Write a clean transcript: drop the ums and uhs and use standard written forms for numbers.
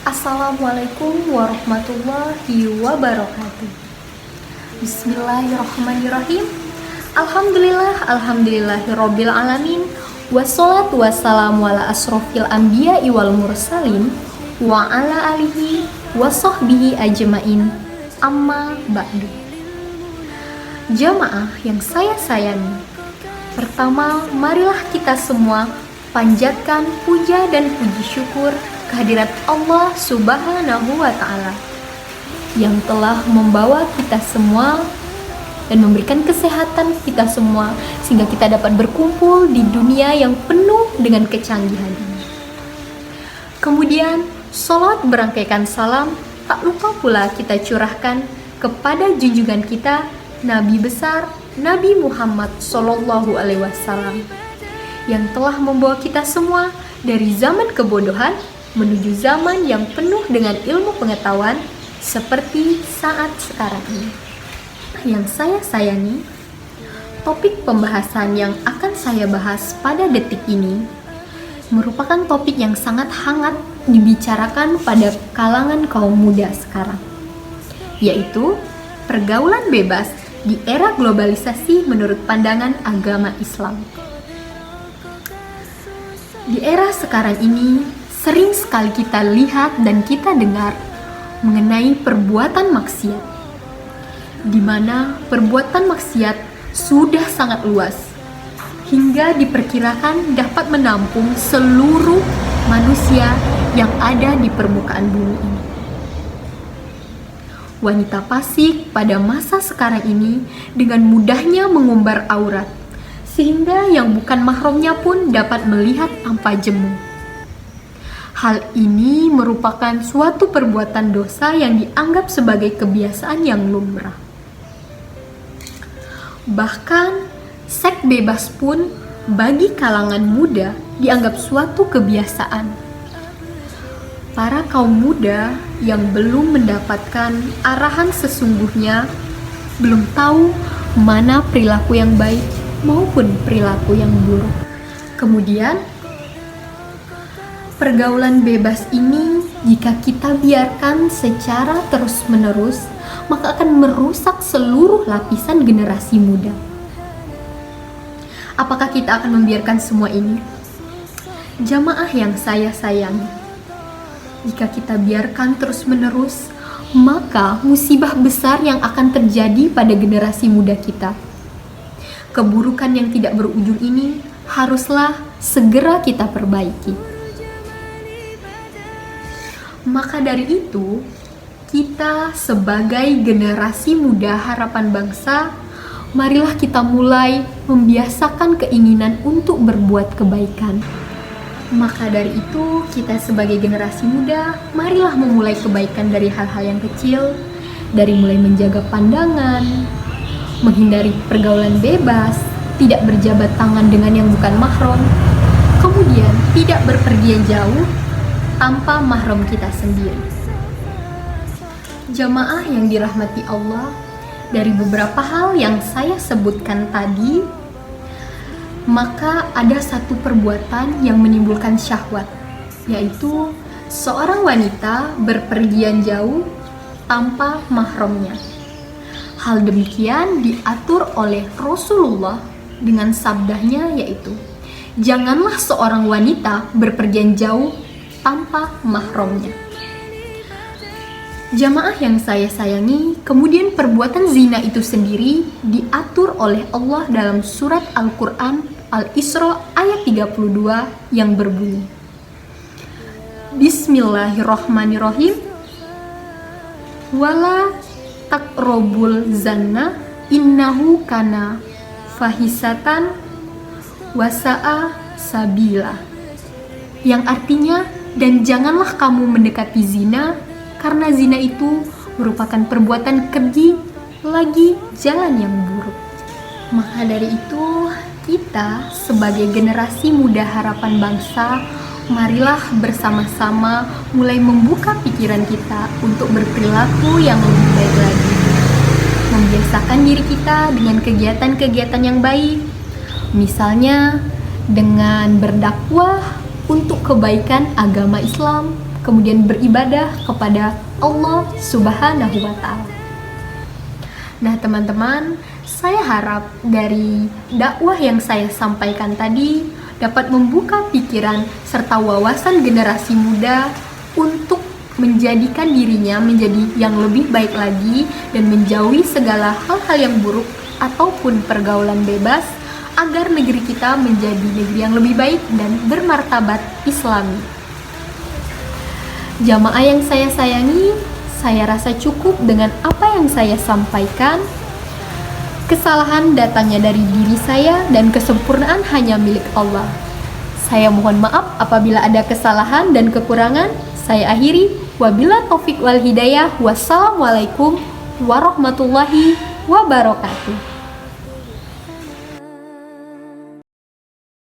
Assalamualaikum warahmatullahi wabarakatuh. Bismillahirrahmanirrahim. Alhamdulillahirabbil alamin. Wassalatu wassalamu ala asrofil anbiya'i wal mursalin wa ala alihi wa sahbihi ajmain. Amma ba'du. Jamaah yang saya sayangi, pertama, marilah kita semua panjatkan puja dan puji syukur kehadirat Allah Subhanahu wa Ta'ala yang telah membawa kita semua dan memberikan kesehatan kita semua sehingga kita dapat berkumpul di dunia yang penuh dengan kecanggihan ini. Kemudian, sholat berangkaikan salam tak lupa pula kita curahkan kepada junjungan kita Nabi besar Nabi Muhammad Sallallahu Alaihi Wasallam yang telah membawa kita semua dari zaman kebodohan menuju zaman yang penuh dengan ilmu pengetahuan seperti saat sekarang ini. Yang saya sayangi, topik pembahasan yang akan saya bahas pada detik ini merupakan topik yang sangat hangat dibicarakan pada kalangan kaum muda sekarang, yaitu pergaulan bebas di era globalisasi menurut pandangan agama Islam. Di era sekarang ini, sering sekali kita lihat dan kita dengar mengenai perbuatan maksiat, di mana perbuatan maksiat sudah sangat luas, hingga diperkirakan dapat menampung seluruh manusia yang ada di permukaan bumi ini. Wanita fasik pada masa sekarang ini dengan mudahnya mengumbar aurat, sehingga yang bukan mahramnya pun dapat melihat tanpa jemu. Hal ini merupakan suatu perbuatan dosa yang dianggap sebagai kebiasaan yang lumrah. Bahkan, seks bebas pun bagi kalangan muda dianggap suatu kebiasaan. Para kaum muda yang belum mendapatkan arahan sesungguhnya, belum tahu mana perilaku yang baik maupun perilaku yang buruk. Kemudian, pergaulan bebas ini jika kita biarkan secara terus-menerus, maka akan merusak seluruh lapisan generasi muda. Apakah kita akan membiarkan semua ini? Jamaah yang saya sayangi, jika kita biarkan terus-menerus, maka musibah besar yang akan terjadi pada generasi muda kita. Keburukan yang tidak berujung ini haruslah segera kita perbaiki. Maka dari itu, kita sebagai generasi muda harapan bangsa, marilah kita mulai membiasakan keinginan untuk berbuat kebaikan. Maka dari itu, kita sebagai generasi muda, marilah memulai kebaikan dari hal-hal yang kecil, dari mulai menjaga pandangan, menghindari pergaulan bebas, tidak berjabat tangan dengan yang bukan mahram, kemudian tidak berpergian jauh tanpa mahram kita sendiri. Jamaah yang dirahmati Allah, dari beberapa hal yang saya sebutkan tadi, maka ada satu perbuatan yang menimbulkan syahwat, yaitu seorang wanita berpergian jauh tanpa mahramnya. Hal demikian diatur oleh Rasulullah dengan sabdanya, yaitu janganlah seorang wanita berpergian jauh tanpa mahramnya. Jamaah yang saya sayangi, kemudian perbuatan zina itu sendiri diatur oleh Allah dalam surat Al-Quran Al-Isra ayat 32 yang berbunyi, Bismillahirrahmanirrahim, wala taqrabul zanna innahu kana fahisatan wasa'a sabila, yang artinya, dan janganlah kamu mendekati zina, karena zina itu merupakan perbuatan keji lagi jalan yang buruk. Maka dari itu, kita sebagai generasi muda harapan bangsa, marilah bersama-sama mulai membuka pikiran kita untuk berperilaku yang lebih baik lagi. Membiasakan diri kita dengan kegiatan-kegiatan yang baik, misalnya dengan berdakwah, untuk kebaikan agama Islam, kemudian beribadah kepada Allah Subhanahu wa Ta'ala. Nah, teman-teman, saya harap dari dakwah yang saya sampaikan tadi dapat membuka pikiran serta wawasan generasi muda untuk menjadikan dirinya menjadi yang lebih baik lagi dan menjauhi segala hal-hal yang buruk ataupun pergaulan bebas, agar negeri kita menjadi negeri yang lebih baik dan bermartabat Islami. Jamaah yang saya sayangi, saya rasa cukup dengan apa yang saya sampaikan. Kesalahan datangnya dari diri saya dan kesempurnaan hanya milik Allah. Saya mohon maaf apabila ada kesalahan dan kekurangan. Saya akhiri. Wabillahi taufiq wal hidayah. Wassalamualaikum warahmatullahi wabarakatuh.